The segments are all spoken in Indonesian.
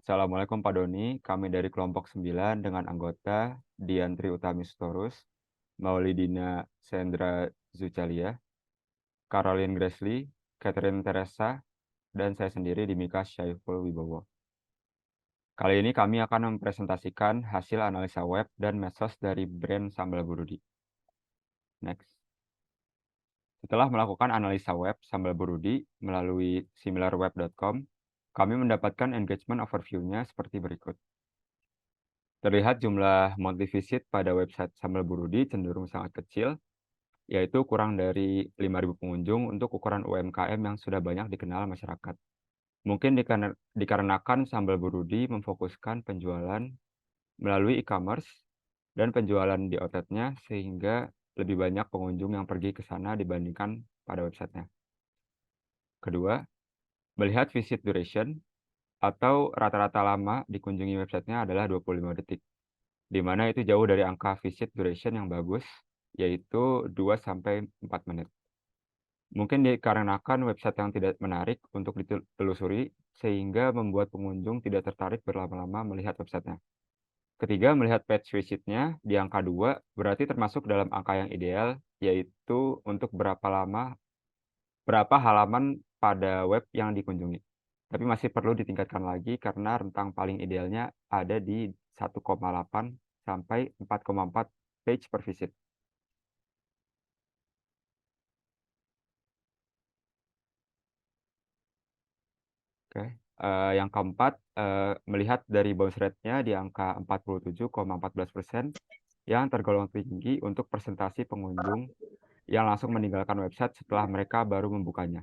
Assalamualaikum Pak Doni, kami dari kelompok 9 dengan anggota Diantri Utami Sitorus, Maulidina Sendra Zucalia, Caroline Grassley, Catherine Teresa, dan saya sendiri Dimika Syaiful Wibowo. Kali ini kami akan mempresentasikan hasil analisa web dan medsos dari brand Sambal Burudi. Next. Setelah melakukan analisa web Sambal Burudi melalui similarweb.com, kami mendapatkan engagement overview-nya seperti berikut. Terlihat jumlah monthly visit pada website Sambal Burudi cenderung sangat kecil, yaitu kurang dari 5.000 pengunjung untuk ukuran UMKM yang sudah banyak dikenal masyarakat. Mungkin dikarenakan Sambal Burudi memfokuskan penjualan melalui e-commerce dan penjualan di outletnya sehingga lebih banyak pengunjung yang pergi ke sana dibandingkan pada websitenya. Kedua, melihat visit duration atau rata-rata lama dikunjungi websitenya adalah 25 detik. Di mana itu jauh dari angka visit duration yang bagus, yaitu 2-4 menit. Mungkin dikarenakan website yang tidak menarik untuk ditelusuri, sehingga membuat pengunjung tidak tertarik berlama-lama melihat websitenya. Ketiga, melihat page visit-nya di angka 2, berarti termasuk dalam angka yang ideal, yaitu untuk berapa halaman pada web yang dikunjungi. Tapi masih perlu ditingkatkan lagi karena rentang paling idealnya ada di 1,8 sampai 4,4 page per visit. Oke, yang keempat, melihat dari bounce rate-nya di angka 47,14% yang tergolong tinggi untuk presentasi pengunjung yang langsung meninggalkan website setelah mereka baru membukanya,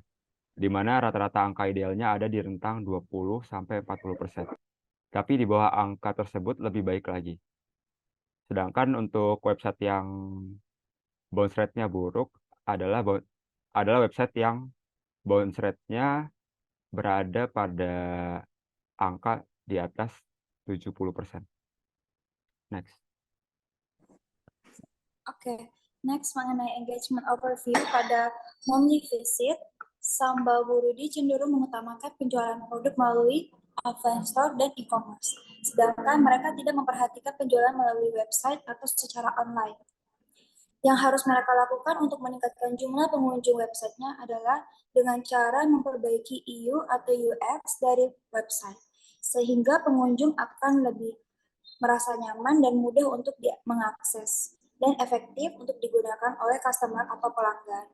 di mana rata-rata angka idealnya ada di rentang 20 sampai 40%. Tapi di bawah angka tersebut lebih baik lagi. Sedangkan untuk website yang bounce rate-nya buruk adalah website yang bounce rate-nya berada pada angka di atas 70%. Next. Oke, next mengenai engagement overview pada monthly visit, Sambal Burudi cenderung mengutamakan penjualan produk melalui offline store dan e-commerce, sedangkan mereka tidak memperhatikan penjualan melalui website atau secara online. Yang harus mereka lakukan untuk meningkatkan jumlah pengunjung websitenya adalah dengan cara memperbaiki EU atau UX dari website, sehingga pengunjung akan lebih merasa nyaman dan mudah untuk mengakses dan efektif untuk digunakan oleh customer atau pelanggan.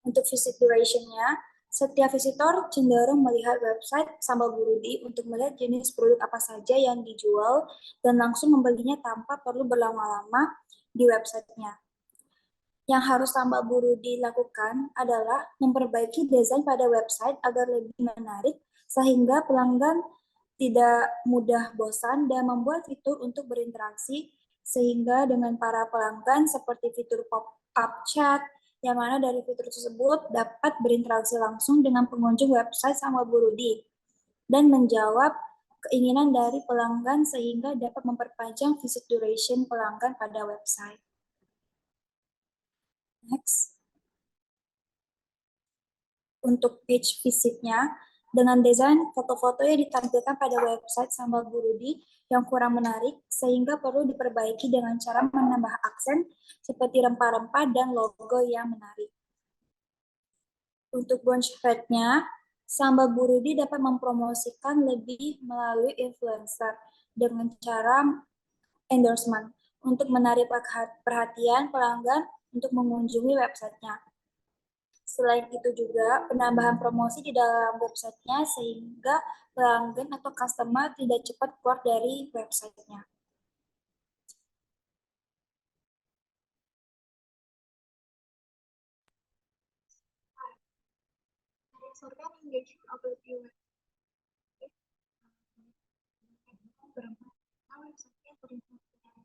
Untuk visit duration-nya, setiap visitor cenderung melihat website Sambal Burudi untuk melihat jenis produk apa saja yang dijual dan langsung membelinya tanpa perlu berlama-lama di websitenya. Yang harus Sambal Burudi lakukan adalah memperbaiki desain pada website agar lebih menarik sehingga pelanggan tidak mudah bosan dan membuat fitur untuk berinteraksi sehingga dengan para pelanggan seperti fitur pop-up chat yang mana dari fitur tersebut dapat berinteraksi langsung dengan pengunjung website Sambal Burudi dan menjawab keinginan dari pelanggan sehingga dapat memperpanjang visit duration pelanggan pada website. Next. Untuk page visitnya, dengan desain foto-foto yang ditampilkan pada website Sambal Burudi yang kurang menarik, sehingga perlu diperbaiki dengan cara menambah aksen seperti rempah-rempah dan logo yang menarik. Untuk bounce rate-nya, Sambal Burudi dapat mempromosikan lebih melalui influencer dengan cara endorsement untuk menarik perhatian pelanggan untuk mengunjungi websitenya. Selain itu juga penambahan promosi di dalam websitenya sehingga pelanggan atau customer tidak cepat keluar dari websitenya. Berdasarkan engagement overview websitenya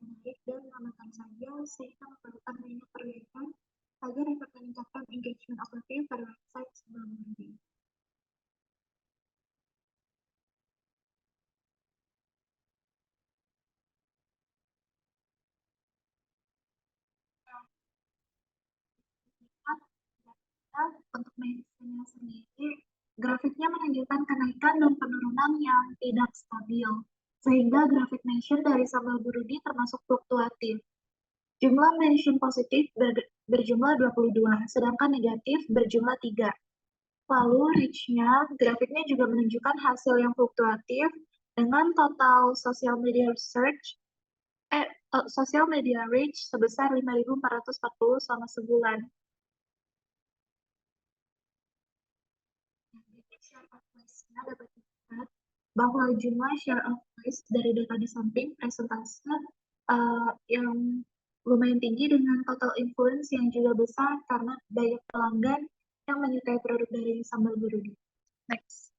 menarik dan menamakan saja sehingga memerlukan banyak perbaikan agar dapat meningkatkan engagement overview pada website sebelum ini. Untuk medicine sendiri Grafiknya menunjukkan kenaikan dan penurunan yang tidak stabil, sehingga grafik mention dari sambal burudi termasuk fluktuatif. Jumlah mention positif berjumlah 22, sedangkan negatif berjumlah 3. Lalu reach-nya, grafiknya juga menunjukkan hasil yang fluktuatif dengan total social media reach sebesar 5.440 selama sebulan. Share of voice-nya dapat dilihat bahwa jumlah share of voice dari data di samping presentase yang lumayan tinggi dengan total influence yang juga besar karena banyak pelanggan yang menyukai produk dari sambal burudi. Next.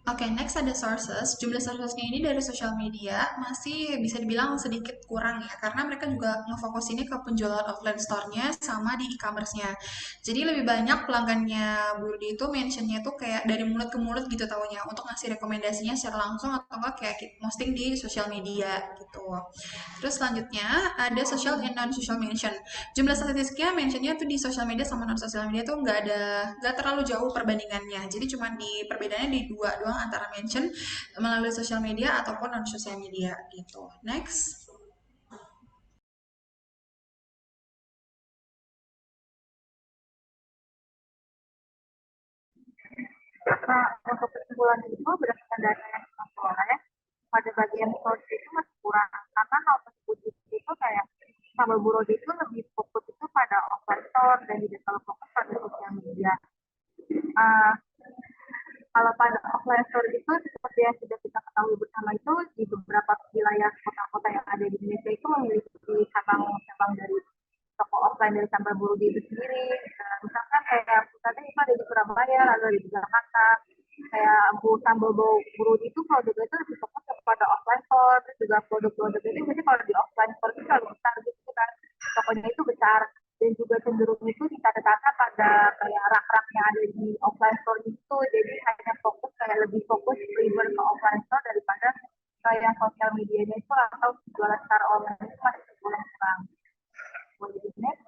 Oke, next ada sources. Jumlah sourcesnya ini dari sosial media masih bisa dibilang sedikit kurang ya, karena mereka juga ngefokusinnya ke penjualan offline store-nya sama di e-commerce-nya. Jadi lebih banyak pelanggannya Burdi itu mention-nya tuh kayak dari mulut ke mulut gitu taunya, untuk ngasih rekomendasinya secara langsung atau enggak kayak posting di sosial media gitu. Terus selanjutnya ada social and non-social mention. Jumlah statistiknya mentionnya tuh di sosial media sama non-sosial media tuh nggak terlalu jauh perbandingannya. Jadi cuma di perbedaannya di dua doang antara mention melalui sosial media ataupun non-sosial media gitu. Next. Nah, untuk kesimpulan itu berdasarkan data yang kita peroleh, pada bagian source itu masih kurang karena hal tersebut itu kayak sambal burodi itu lebih fokus itu pada offline store dan tidak terlalu fokus pada sosial media. Kalau pada offline store itu seperti yang sudah kita ketahui bersama itu di beberapa wilayah kota-kota yang ada di Indonesia itu memiliki cabang-cabang dari toko offline dari sambal burudi itu sendiri. Misalkan kayak pusatnya itu ada di Surabaya, lalu ada di Jakarta. Kayak sambal burudi itu produknya itu lebih fokus kepada offline store, terus juga produk-produk itu jadi kalau di offline store itu selalu besar gitu kan, tokonya itu besar dan juga cenderung itu ditata-tata pada kayak rak-rak yang ada di offline store itu, jadi hanya fokus kayak lebih fokus prefer ke offline store daripada kayak sosial medianya itu atau jualan secara online itu masih kurang. Boleh di next.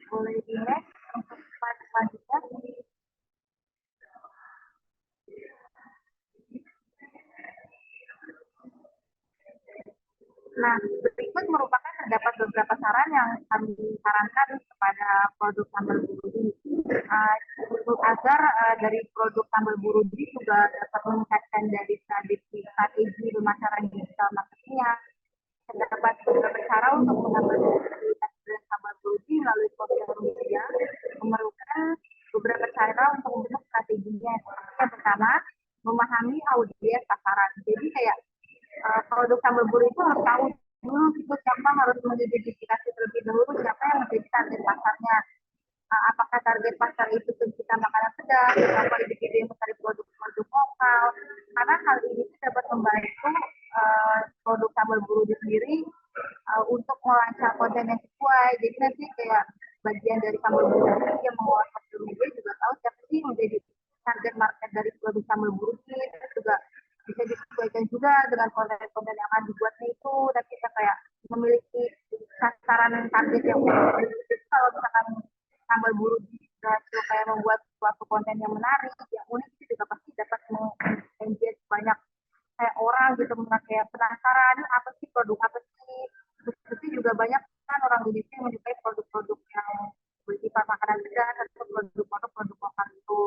Boleh di next untuk slide selanjutnya. Nah, berikut merupakan terdapat beberapa saran yang kami sarankan kepada produk sambal burudi agar dari produk sambal burudi juga dapat meningkatkan dari strategi pemasaran digital marketingnya. Terdapat beberapa cara untuk menambah visibilitas brand sambal burudi melalui sosial media, memerlukan beberapa cara untuk membentuk strateginya. Yang pertama, memahami audiens pasaran. Jadi kayak produk sambal burudi itu harus tahu dulu gitu siapa, harus mengidentifikasi terlebih dahulu siapa yang menjadi target pasarnya. Apakah target pasar itu pencinta makanan pedas, siapa individu yang mencari produk-produk lokal, karena hal ini dapat membantu produk sambal burudi sendiri untuk melancar konten yang sesuai. Jadi nanti kayak bagian dari sambal burudi yang mengolah sosial media juga tahu siapa sih menjadi target market dari produk sambal burudi, terus juga bisa disesuaikan juga dengan konten-konten yang akan dibuatnya itu, dan kita kayak memiliki sasaran target yang unik. Kalau misalkan sambal burudi berhasil kayak membuat suatu konten yang menarik, yang unik, itu juga pasti dapat meng-engage banyak kayak orang gitu, kayak penasaran apa sih produk apa sih. Terus juga banyak kan orang Indonesia yang menyukai produk-produk yang bersifat makanan pedas atau produk-produk lokal itu.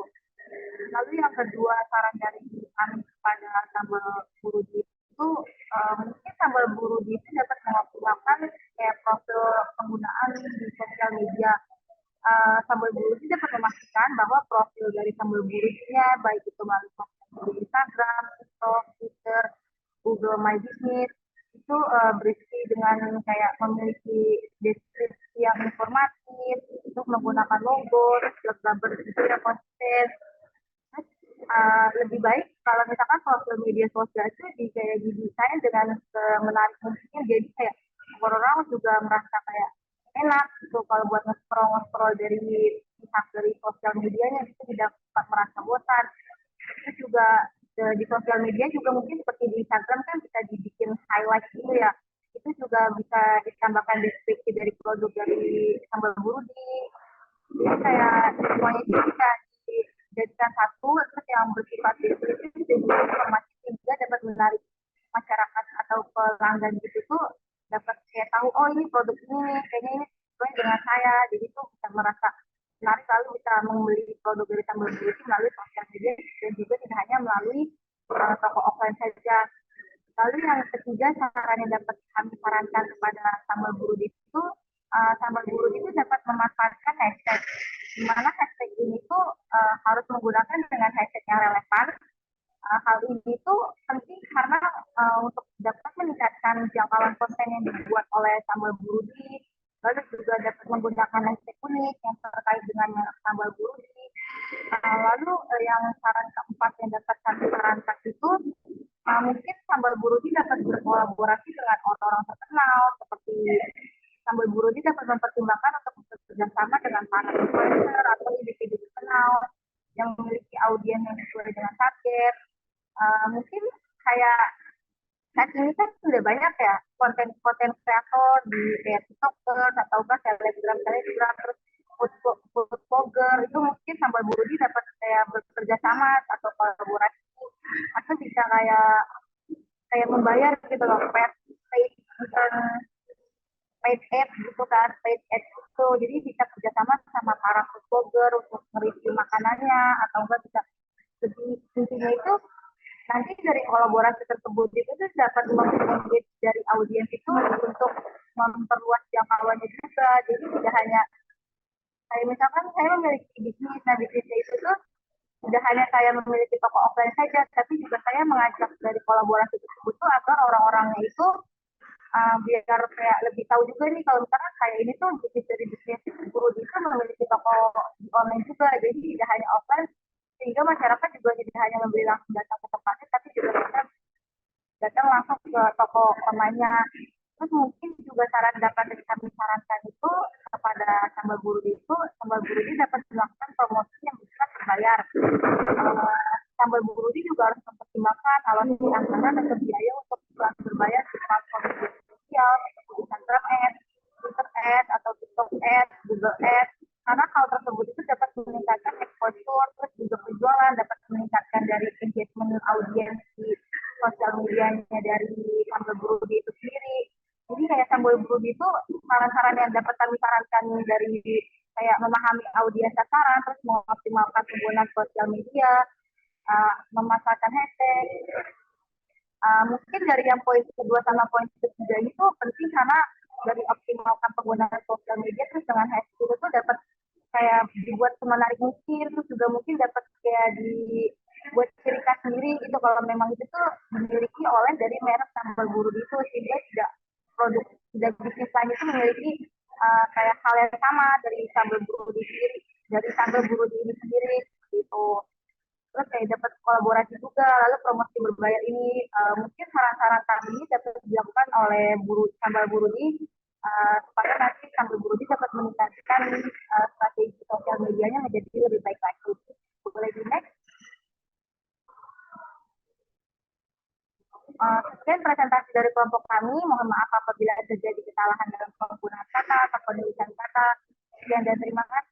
Lalu yang kedua, saran dari kami kepada sambal burudi itu mungkin sambal burudi itu dapat mengoptimalkan kayak profil penggunaan di sosial media. Sambal burudi dapat memastikan bahwa profil dari sambal burudinya baik itu melalui Instagram, TikTok, Twitter, Google My Business itu berisi dengan kayak memiliki deskripsi yang informatif, untuk menggunakan logo, terus gambar itu yang konsisten. Lebih baik kalau misalkan sosial media sosial itu kayak didesain dengan menarik mungkin, jadi kayak orang juga merasa kayak enak gitu kalau buat nge-scroll dari pihak dari sosial medianya, itu tidak merasa bosan. Itu juga di sosial media juga mungkin seperti di Instagram kan bisa dibikin highlight gitu ya. Itu juga bisa ditambahkan deskripsi dari produk dari sambal burudi. Jadi kayak semuanya itu bisa dijadikan satu, terus yang bersifat deskriptif dan juga informasi sehingga dapat menarik masyarakat atau pelanggan gitu tuh dapat kayak tahu oh ini produk ini nih, kayaknya ini sesuai dengan saya, jadi tuh bisa merasa menarik lalu bisa membeli produk dari sambal burudi melalui sosial media dan juga tidak hanya melalui toko offline saja. Lalu yang ketiga saran yang dapat kami sarankan kepada sambal burudi itu sambal burudi itu dapat memanfaatkan hashtag, di mana hashtag ini tuh harus menggunakan dengan hashtag yang relevan. Hal ini tuh penting karena untuk dapat meningkatkan jangkauan konten yang dibuat oleh sambal burudi, lalu juga dapat menggunakan hashtag unik yang terkait dengan merek sambal burudi. Lalu yang saran keempat yang dapat kami sarankan itu mungkin sambal burudi dapat berkolaborasi dengan orang-orang terkenal seperti sambal burudi dapat mempertimbangkan untuk bekerja sama dengan para influencer atau individu terkenal yang memiliki audiens yang sesuai dengan target. Mungkin kayak saat ini kan sudah banyak ya konten kreator di kayak TikTokers atau selebgram terus food blogger itu mungkin sambal burudi dapat kayak bekerja sama atau kolaborasi atau bisa kayak membayar gitu loh paid ads gitu kan, paid ads itu jadi bisa kerjasama sama para food blogger untuk mereview makanannya atau enggak bisa lebih intinya itu nanti dari kolaborasi tersebut itu tuh dapat mengengage dari audiens itu untuk memperluas jangkauannya juga, jadi tidak hanya kayak misalkan saya memiliki bisnis, nah bisnisnya itu tuh tidak hanya saya memiliki toko offline saja, tapi juga saya mengajak dari kolaborasi tersebut tuh agar orang-orangnya itu biar kayak lebih tahu juga nih kalau misalkan kayak ini tuh bisnis dari bisnis burudi itu memiliki toko di online juga, jadi tidak hanya offline sehingga masyarakat juga tidak hanya membeli langsung datang ke tempatnya, tapi juga bisa datang langsung ke toko online-nya. Terus mungkin juga saran dapat kami sarankan itu kepada sambal burudi itu, sambal burudi dapat melakukan promosi yang bisa berbayar. Sambal burudi juga harus mempertimbangkan alokasi anggaran atau biaya untuk iklan berbayar di platform media sosial seperti Instagram Ads, Twitter Ads, atau TikTok Ads, Google Ads. Karena hal tersebut itu dapat meningkatkan exposure, terus juga penjualan, dapat meningkatkan dari engagement audiens di sosial medianya dari sambal burudi itu sendiri. Jadi kayak sambal burudi itu saran-saran yang dapat kami sarankan dari kayak memahami audiens sasaran, terus mengoptimalkan penggunaan sosial media, memanfaatkan hashtag. Mungkin dari yang poin kedua sama poin ketiga itu penting karena dari optimalkan penggunaan sosial media terus dengan hashtag itu dapat kayak dibuat semenarik mungkin, terus juga mungkin dapat kayak dibuat ciri khas sendiri gitu kalau memang itu tuh dimiliki oleh dari merek sambal burudi itu, sehingga tidak bisnis lain itu memiliki kayak hal yang sama dari sambal burudi sendiri, dari sambal burudi ini sendiri gitu. Terus kayak dapat kolaborasi juga, lalu promosi berbayar ini mungkin saran-saran kami ini dapat dilakukan oleh sambal burudi supaya nanti sambal burudi dapat meningkatkan strategi sosial medianya menjadi lebih baik lagi. Boleh di next. Sekian presentasi dari kelompok kami. Mohon maaf apabila terjadi kesalahan dalam penggunaan kata atau penulisan kata. Sekian dan terima kasih.